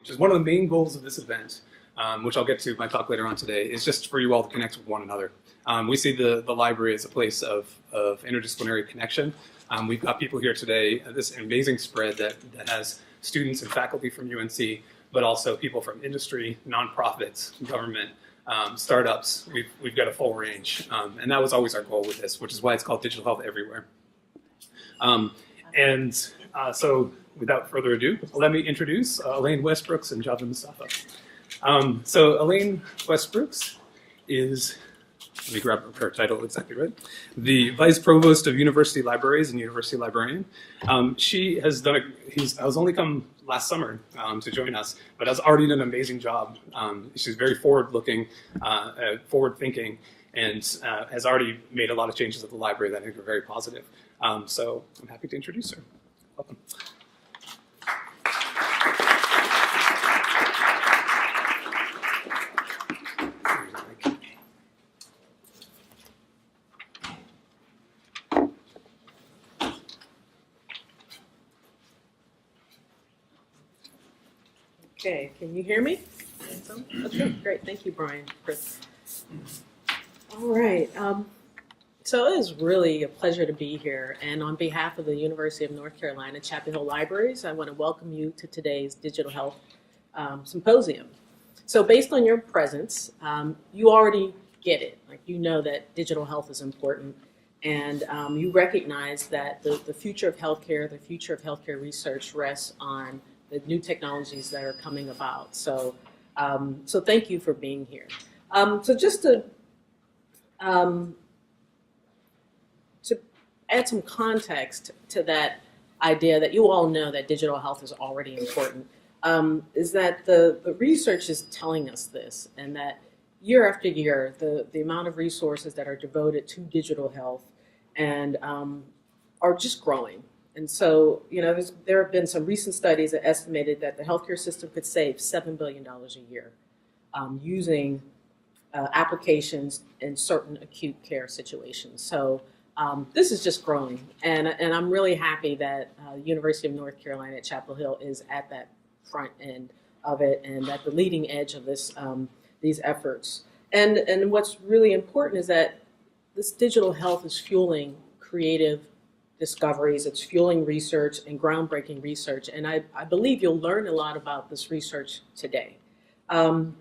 which is one of the main goals of this event, which I'll get to in my talk later on today, is just for you all to connect with one another. We see the library as a place of interdisciplinary connection. We've got people here today, this amazing spread that has students and faculty from UNC, but also people from industry, nonprofits, government, startups. We've got a full range. And that was always our goal with this, which is why it's called Digital Health Everywhere. So without further ado, let me introduce Elaine Westbrooks and Javed Mostafa. So Elaine Westbrooks is, let me grab her title exactly right, the Vice Provost of University Libraries and University Librarian. She has done has only come last summer to join us, but has already done an amazing job. She's very forward-looking, forward-thinking, and has already made a lot of changes at the library that I think are very positive. So I'm happy to introduce her. Welcome. Okay, can you hear me? Okay, great. Thank you, Brian. Chris. All right. So it is really a pleasure to be here. And on behalf of the University of North Carolina Chapel Hill Libraries, I want to welcome you to today's Digital Health Symposium. So based on your presence, you already get it. Like, you know that digital health is important. And you recognize that the future of healthcare, the future of healthcare research rests on the new technologies that are coming about. So, so thank you for being here. So just to add some context to that idea that you all know that digital health is already important, is that the research is telling us this, and that year after year, the amount of resources that are devoted to digital health and are just growing. And so, you know, there have been some recent studies that estimated that the healthcare system could save $7 billion a year using applications in certain acute care situations. So this is just growing. And I'm really happy that University of North Carolina at Chapel Hill is at that front end of it and at the leading edge of this these efforts. And what's really important is that this digital health is fueling creative discoveries, it's fueling research and groundbreaking research, and I believe you'll learn a lot about this research today. So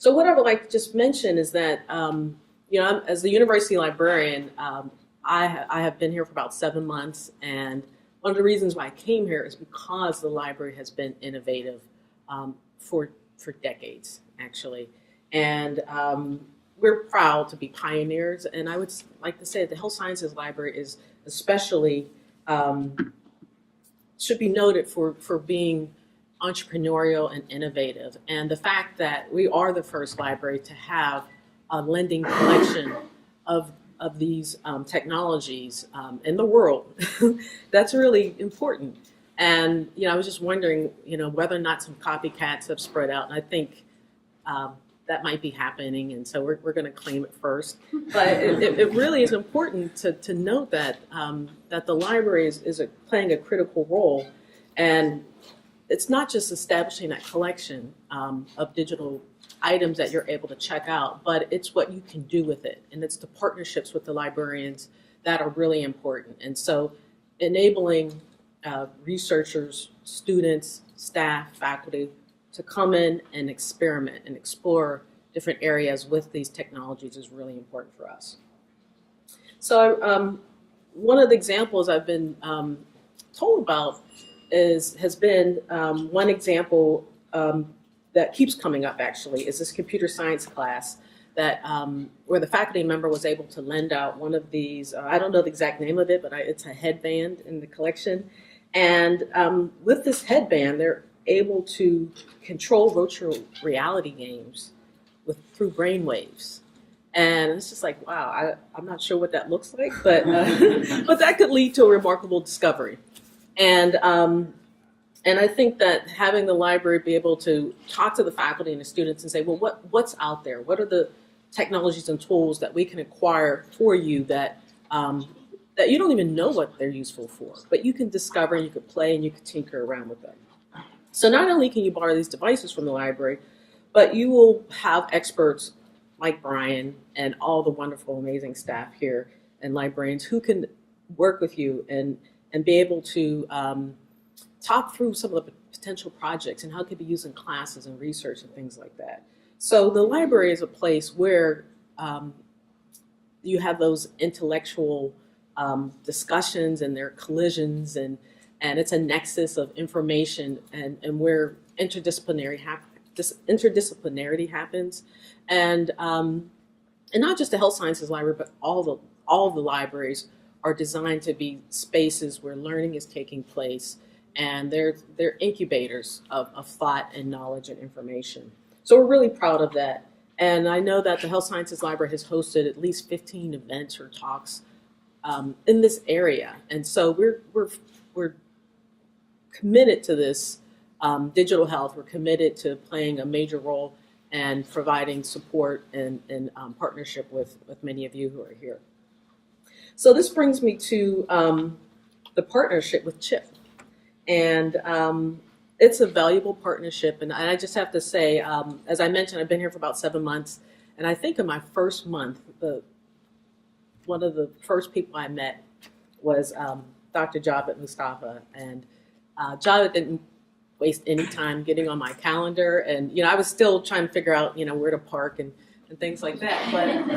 what I would like to just mention is that, you know, as the university librarian, I have been here for about 7 months, and one of the reasons why I came here is because the library has been innovative for decades, actually. And we're proud to be pioneers, and I would like to say that the Health Sciences Library is especially should be noted for being entrepreneurial and innovative. And the fact that we are the first library to have a lending collection of these technologies in the world, that's really important. And, you know, I was just wondering, you know, whether or not some copycats have spread out. And I think that might be happening, and so we're going to claim it first. But it really is important to note that that the library is playing a critical role, and it's not just establishing that collection of digital items that you're able to check out, but it's what you can do with it, and it's the partnerships with the librarians that are really important. And so enabling researchers, students, staff, faculty, to come in and experiment and explore different areas with these technologies is really important for us. So one of the examples I've been told about has been one example that keeps coming up, actually, is this computer science class that where the faculty member was able to lend out one of these, I don't know the exact name of it, but it's a headband in the collection. And with this headband, they're able to control virtual reality games through brain waves. And it's just like, wow, I'm not sure what that looks like, but but that could lead to a remarkable discovery. And I think that having the library be able to talk to the faculty and the students and say, well, what's out there? What are the technologies and tools that we can acquire for you that that you don't even know what they're useful for, but you can discover and you can play and you can tinker around with them. So not only can you borrow these devices from the library, but you will have experts like Brian and all the wonderful, amazing staff here and librarians who can work with you and be able to talk through some of the potential projects and how it could be used in classes and research and things like that. So the library is a place where you have those intellectual discussions and their collisions, and it's a nexus of information and where interdisciplinarity happens, and not just the health sciences library, but all of the libraries are designed to be spaces where learning is taking place, and they're incubators of thought and knowledge and information. So we're really proud of that. And I know that the Health Sciences Library has hosted at least 15 events or talks in this area. And so we're committed to this digital health. We're committed to playing a major role and providing support and partnership with many of you who are here. So this brings me to the partnership with CHIP. And it's a valuable partnership. And I just have to say, as I mentioned, I've been here for about 7 months. And I think in my first month, one of the first people I met was Dr. Javed Mostafa. And Javed didn't waste any time getting on my calendar. And, I was still trying to figure out, where to park and things like that.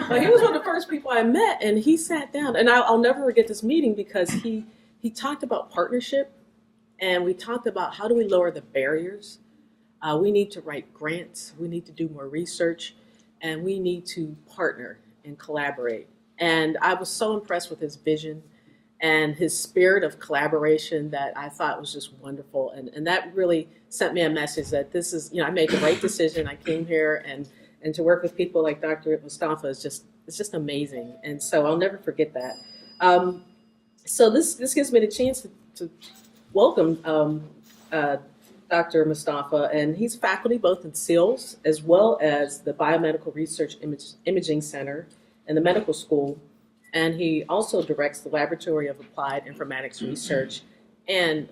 But he was one of the first people I met. And he sat down. And I'll never forget this meeting because he talked about partnership. And we talked about how do we lower the barriers. We need to write grants. We need to do more research. And we need to partner and collaborate. And I was so impressed with his vision and his spirit of collaboration that I thought was just wonderful. And that really sent me a message that this is, I made the right decision. I came here and to work with people like Dr. Mostafa is just amazing. And so I'll never forget that. So this gives me the chance to welcome Dr. Mostafa, and he's faculty both in SEALS as well as the Biomedical Research Imaging Center and the medical school, and he also directs the Laboratory of Applied Informatics Research, and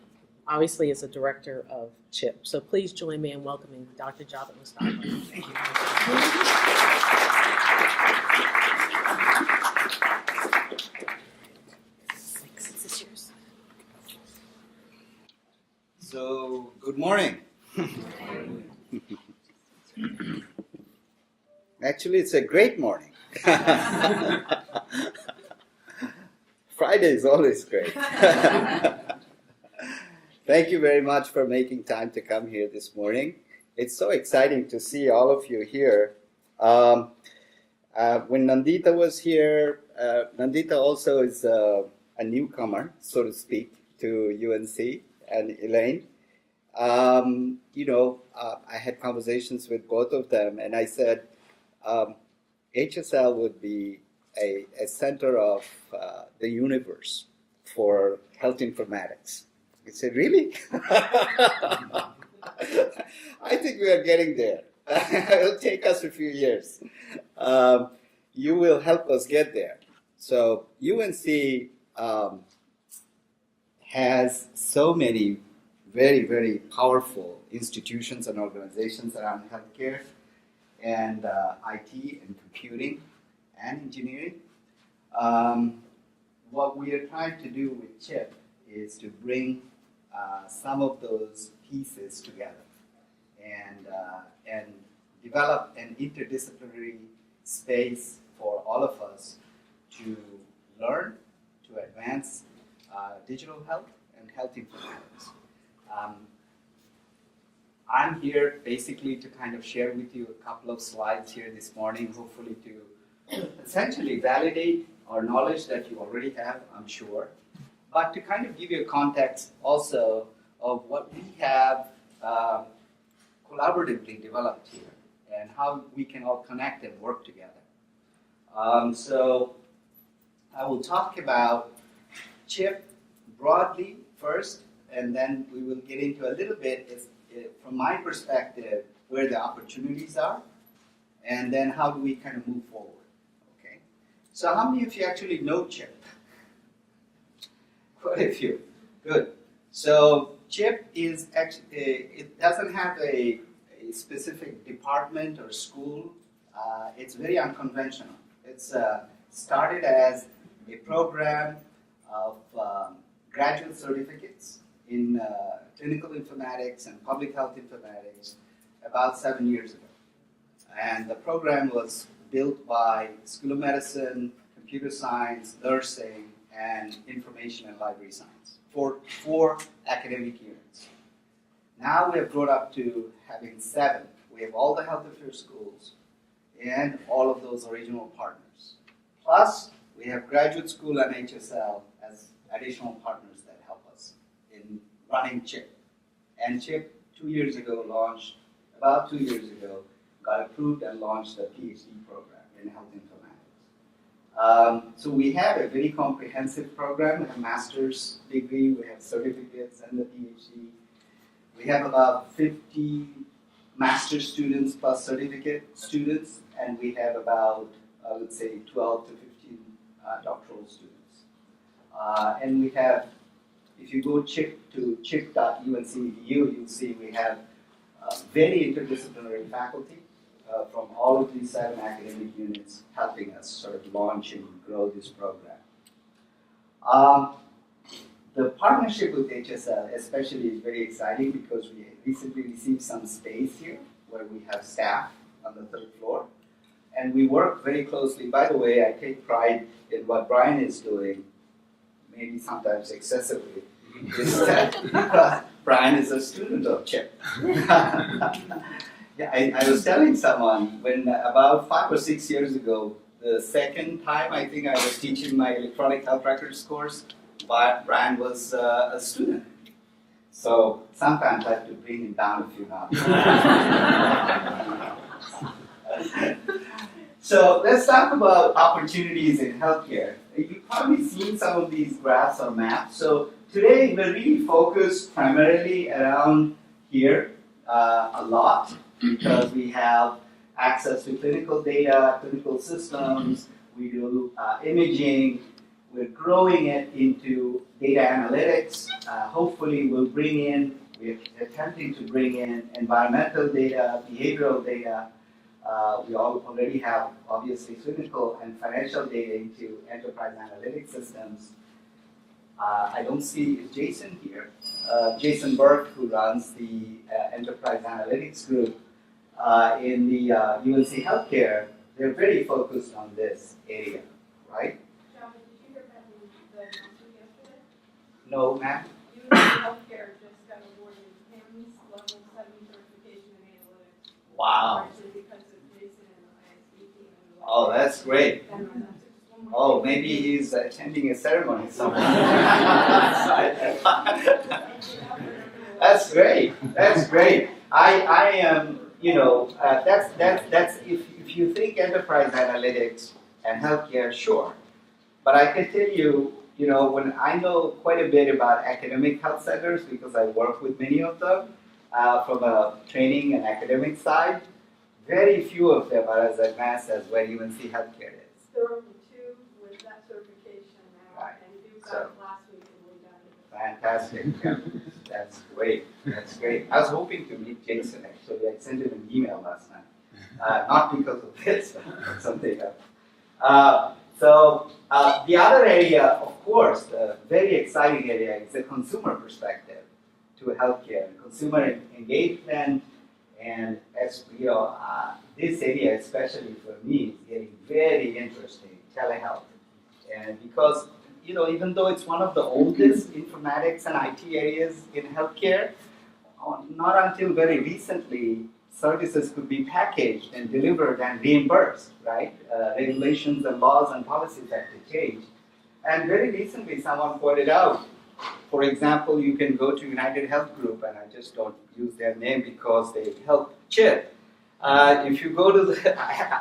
obviously is a director of CHIP. So please join me in welcoming Dr. Javed Mostafa. Thank you. So, good morning. Actually, it's a great morning. Friday is always great. Thank you very much for making time to come here this morning. It's so exciting to see all of you here. When Nandita was here, Nandita also is a newcomer, so to speak, to UNC. And Elaine, I had conversations with both of them, and I said HSL would be a center of the universe for health informatics. I said, really? I think we are getting there. It'll take us a few years. You will help us get there. So UNC has so many very, very powerful institutions and organizations around healthcare and IT and computing and engineering. What we are trying to do with CHIP is to bring some of those pieces together and develop an interdisciplinary space for all of us to learn, to advance digital health and health informatics. I'm here basically to kind of share with you a couple of slides here this morning, hopefully to essentially validate our knowledge that you already have, I'm sure, but to kind of give you a context also of what we have collaboratively developed here and how we can all connect and work together. So I will talk about CHIP broadly first, and then we will get into a little bit, from my perspective, where the opportunities are, and then how do we kind of move forward. Okay. So how many of you actually know CHIP? Quite a few. Good. So CHIP is actually, it doesn't have a specific department or school. It's very unconventional. It's started as a program of graduate certificates in clinical informatics and public health informatics about 7 years ago. And the program was built by School of Medicine, Computer Science, Nursing, and Information and Library Science for 4 academic units. Now we have grown up to having 7. We have all the health affairs schools and all of those original partners. Plus, we have graduate school and HSL as additional partners that help us in running CHIP. And CHIP 2 years ago launched, about 2 years ago, got approved and launched a PhD program in health informatics. So we have a very comprehensive program. We have master's degree, we have certificates and the PhD. We have about 50 master's students plus certificate students, and we have about, I would say, 12 to 15 doctoral students. And we have, if you go to chip.unc.edu, you'll see we have very interdisciplinary faculty from all of these 7 academic units helping us sort of launch and grow this program. The partnership with HSL especially is very exciting because we recently received some space here where we have staff on the 3rd floor. And we work very closely. By the way, I take pride in what Brian is doing, maybe sometimes excessively, because Brian is a student of CHIP. Yeah, I was telling someone when about 5 or 6 years ago, the second time I think I was teaching my electronic health records course, but Brian was a student. So sometimes I have to bring him down a few notches. So let's talk about opportunities in healthcare. You've probably seen some of these graphs or maps. So today we're really focused primarily around here a lot because we have access to clinical data, clinical systems, we do imaging, we're growing it into data analytics. Hopefully we're attempting to bring in environmental data, behavioral data. We already have, obviously, clinical and financial data into enterprise analytics systems. I don't see Jason here. Jason Burke, who runs the enterprise analytics group in the UNC Healthcare, they're very focused on this area, right? Javed, did you hear about the announcement yesterday? No, ma'am? UNC Healthcare just got awarded PIMS Level 7 certification in analytics. Wow. Actually, because of Jason and the ISB team. Oh, that's great. And that's just one more Oh, thing. maybe he's attending a ceremony somewhere. That's great. That's great. I am, that's if you think enterprise analytics and healthcare, sure. But I can tell you, when I know quite a bit about academic health centers because I work with many of them from a training and academic side, very few of them are as advanced as where UNC Healthcare is. There are only 2 with that certification now, Right. and you got So- it last week and we got it. Fantastic. Yeah. That's great. That's great. I was hoping to meet Jason actually. I sent him an email last night. Not because of this, but something else. The other area, of course, the very exciting area is the consumer perspective to healthcare, consumer engagement, and this area, especially for me, is getting very interesting, telehealth. And because even though it's one of the oldest informatics and IT areas in healthcare, not until very recently, services could be packaged and delivered and reimbursed, right? Regulations and laws and policies have to change. And very recently, someone pointed out, for example, you can go to United Health Group, and I just don't use their name because they help CHIP. If you go to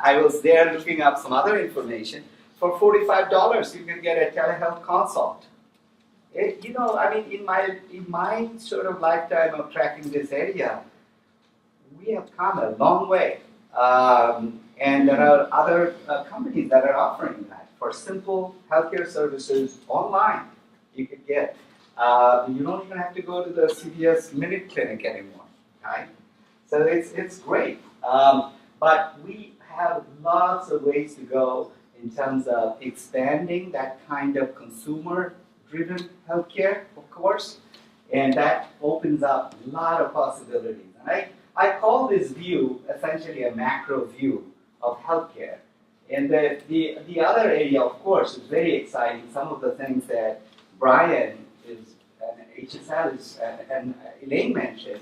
I was there looking up some other information. For $45, you can get a telehealth consult. In my sort of lifetime of tracking this area, we have come a long way. And there are other companies that are offering that for simple healthcare services online. You could get. You don't even have to go to the CVS Minute Clinic anymore, right? So it's great. But we have lots of ways to go in terms of expanding that kind of consumer-driven healthcare, of course, and that opens up a lot of possibilities. And I call this view essentially a macro view of healthcare. And the other area, of course, is very exciting. Some of the things that Brian and HSL and Elaine mentioned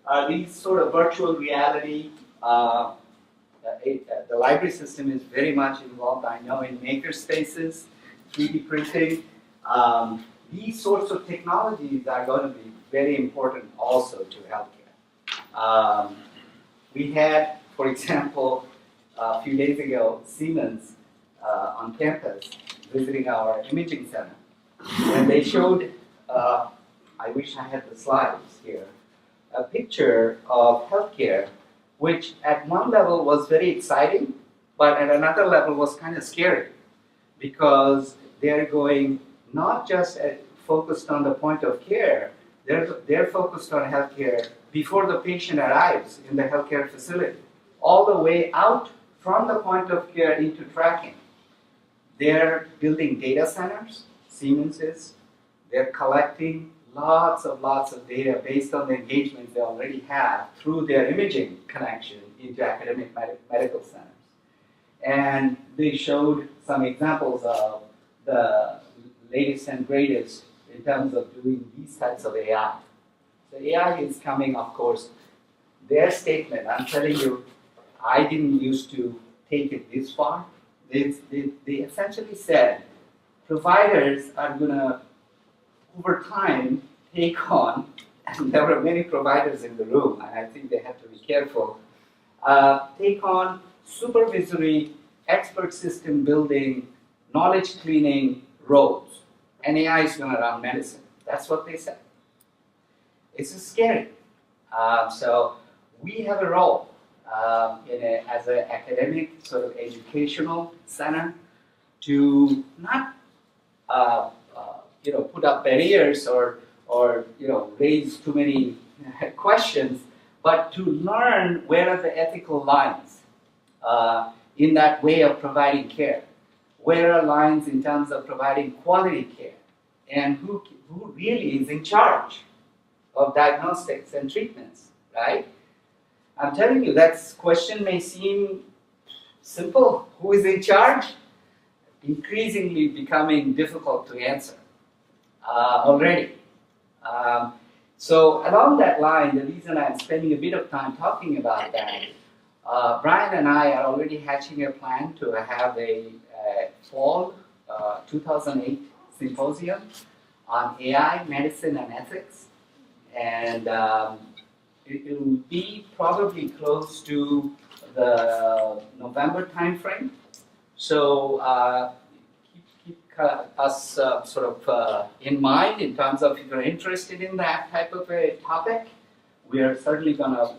are these sort of virtual reality. The library system is very much involved, I know, in maker spaces, 3D printing. These sorts of technologies are going to be very important also to healthcare. We had, for example, a few days ago, Siemens on campus visiting our imaging center. And they showed, I wish I had the slides here, a picture of healthcare, which at one level was very exciting, but at another level was kind of scary, because they're going not just focused on the point of care, they're focused on healthcare before the patient arrives in the healthcare facility, all the way out from the point of care into tracking. They're building data centers, Siemens is. They're collecting lots of data based on the engagements they already have through their imaging connection into academic medical centers. And they showed some examples of the latest and greatest in terms of doing these types of AI. So AI is coming, of course. Their statement, I'm telling you, I didn't used to take it this far. They essentially said providers are going to, over time, take on, and there were many providers in the room, and I think they have to be careful, take on supervisory, expert system building, knowledge cleaning roles. And AI is going to run medicine. That's what they said. It's scary. So we have a role as an academic sort of educational center to not put up barriers or raise too many questions, but to learn where are the ethical lines in that way of providing care. Where are lines in terms of providing quality care, and who really is in charge of diagnostics and treatments, right? I'm telling you, that question may seem simple. Who is in charge? Increasingly becoming difficult to answer already. So along that line, the reason I'm spending a bit of time talking about that, Brian and I are already hatching a plan to have a fall 2008 Symposium on AI, medicine, and ethics. And it will be probably close to the November timeframe. So keep us sort of in mind in terms of if you're interested in that type of a topic. We are certainly going to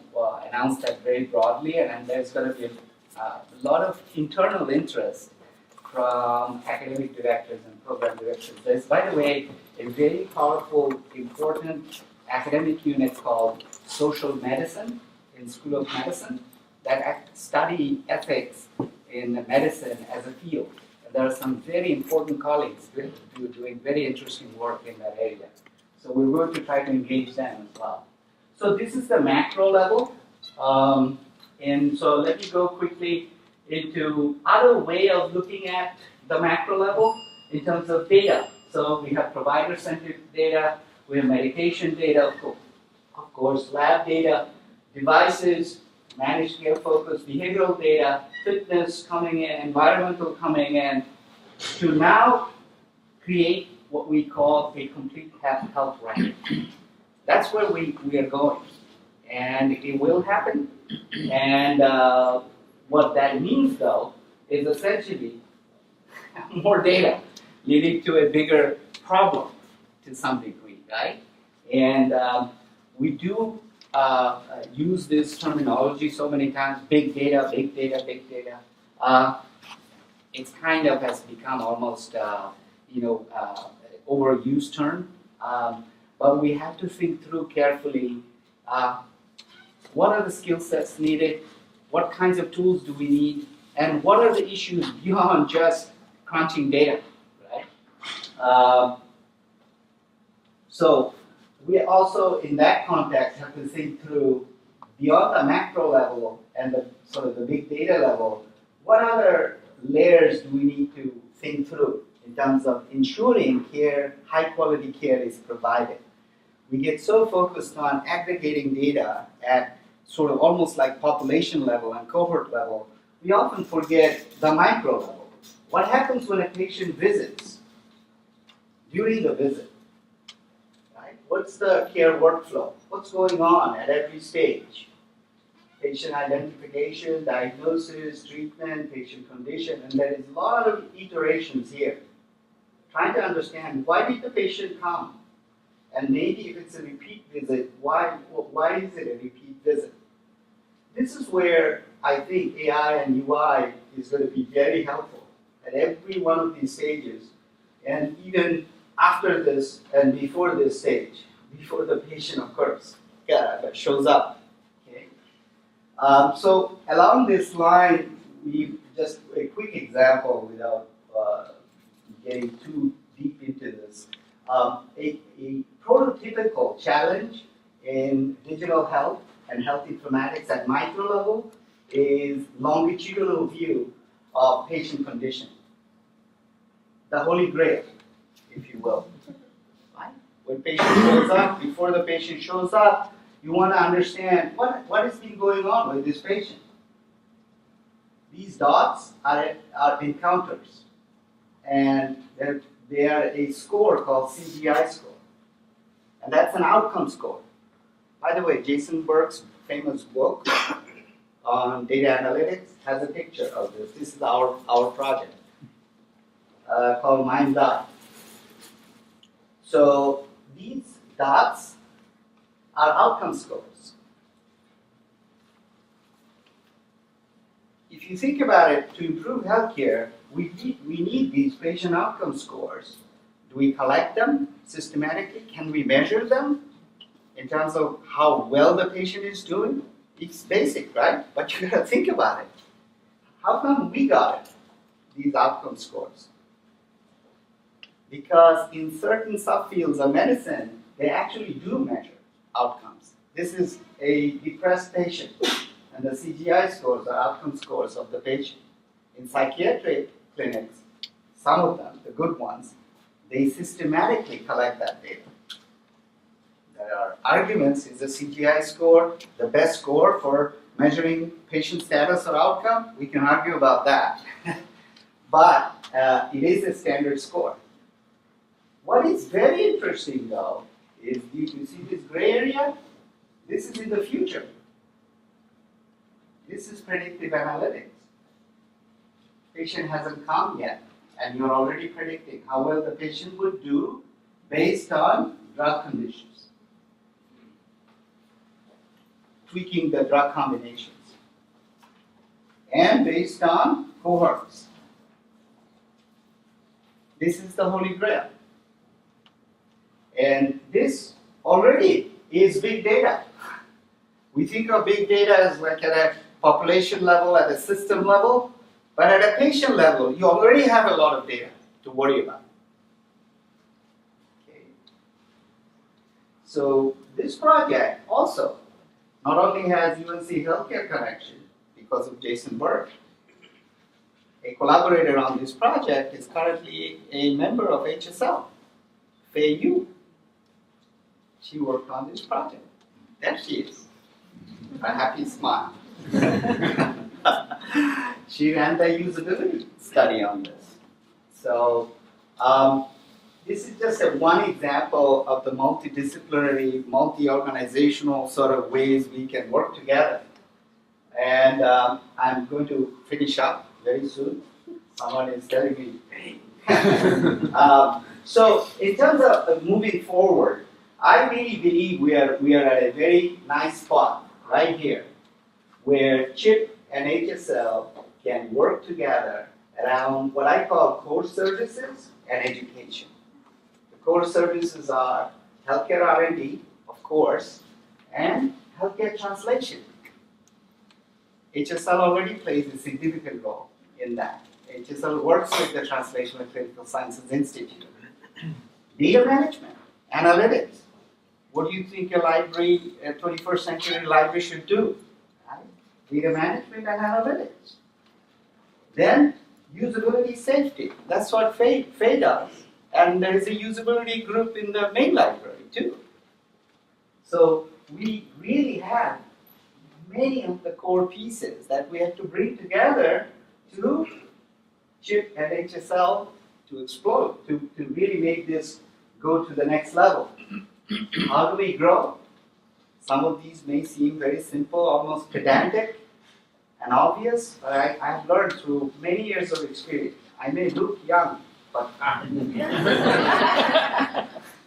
announce that very broadly, and there's going to be a lot of internal interest from academic directors and program directors. There's, by the way, a very powerful, important academic unit called Social Medicine in School of Medicine that study ethics in medicine as a field. And there are some very important colleagues doing very interesting work in that area. So we're going to try to engage them as well. So this is the macro level. And so let me go quickly into other way of looking at the macro level in terms of data. So we have provider-centric data, we have medication data, of course, lab data, devices, managed care focus, behavioral data, fitness coming in, environmental coming in, to now create what we call a complete health record. That's where we are going. And it will happen. And what that means, though, is essentially more data leading to a bigger problem to some degree, right? And we do use this terminology so many times, big data, big data, big data. It kind of has become almost, overused term. But we have to think through carefully what are the skill sets needed, what kinds of tools do we need, and what are the issues beyond just crunching data, right? So we also, in that context, have to think through beyond the macro level and the sort of the big data level, what other layers do we need to think through in terms of ensuring care, high quality care is provided? We get so focused on aggregating data at sort of almost like population level and cohort level, we often forget the micro level. What happens when a patient visits? During the visit, right? What's the care workflow? What's going on at every stage? Patient identification, diagnosis, treatment, patient condition, and there is a lot of iterations here. Trying to understand, why did the patient come? And maybe if it's a repeat visit, why is it a repeat visit? This is where I think AI and UI is going to be very helpful at every one of these stages, and even after this and before this stage, before the patient occurs, shows up. Okay. So along this line, we just a quick example without getting too deep into this. A prototypical challenge in digital health and health informatics at micro level is longitudinal view of patient condition. The holy grail, if you will. Right? When patient shows up, before the patient shows up, you want to understand what has been going on with this patient. These dots are encounters, and they are a score called CGI score. And that's an outcome score. By the way, Jason Burke's famous book on data analytics has a picture of this. This is our project called Mind's Eye. So these dots are outcome scores. If you think about it, to improve healthcare, we need these patient outcome scores. Do we collect them systematically? Can we measure them in terms of how well the patient is doing? It's basic, right? But you gotta think about it. How come we got it, these outcome scores? Because in certain subfields of medicine, they actually do measure outcomes. This is a depressed patient, and the CGI scores are outcome scores of the patient. In psychiatric clinics, some of them, the good ones, they systematically collect that data. There are arguments, is the CGI score the best score for measuring patient status or outcome? We can argue about that. But it is a standard score. What is very interesting though, is you see this gray area? This is in the future. This is predictive analytics. Patient hasn't come yet, and you're already predicting how well the patient would do based on drug conditions. Tweaking the drug combinations. And based on cohorts. This is the holy grail. And this already is big data. We think of big data as like at a population level, at a system level, but at a patient level, you already have a lot of data to worry about. Okay. So this project also not only has UNC Healthcare connection because of Jason Burke, a collaborator on this project is currently a member of HSL, Fei Yu. She worked on this project. There she is, a happy smile. She ran the usability study on this. So this is just one example of the multidisciplinary, multi-organizational sort of ways we can work together. And I'm going to finish up very soon. Someone is telling me, hey. So in terms of moving forward, I really believe we are at a very nice spot right here, where CHIP and HSL can work together around what I call core services and education. The core services are healthcare R&D, of course, and healthcare translation. HSL already plays a significant role in that. HSL works with the Translation and Clinical Sciences Institute. Data management, analytics. What do you think a library, a 21st century library should do? Right? Data management and analytics. Then, usability safety. That's what FAE does. And there is a usability group in the main library too. So we really have many of the core pieces that we have to bring together to CHIP and HSL to explode, to really make this go to the next level. How do we grow? Some of these may seem very simple, almost pedantic and obvious, but I've learned through many years of experience. I may look young, but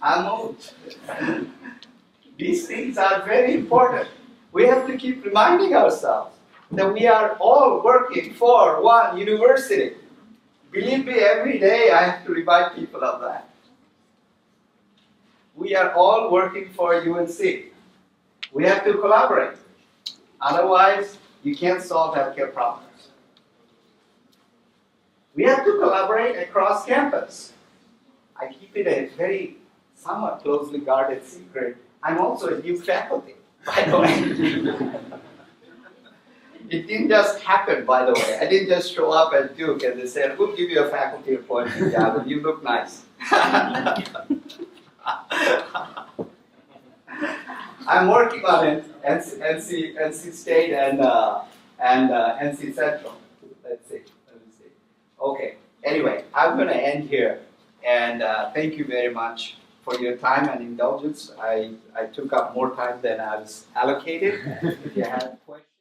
I'm old. These things are very important. We have to keep reminding ourselves that we are all working for one university. Believe me, every day I have to remind people of that. We are all working for UNC. We have to collaborate. Otherwise, you can't solve healthcare problems. We have to collaborate across campus. I keep it a very somewhat closely guarded secret. I'm also a new faculty, by the way. It didn't just happen, by the way. I didn't just show up at Duke and they said, we'll give you a faculty appointment, Javed. You look nice. I'm working on it, NC State and NC Central. Let's see. Okay. Anyway, I'm going to end here, and thank you very much for your time and indulgence. I took up more time than I was allocated. If you have questions.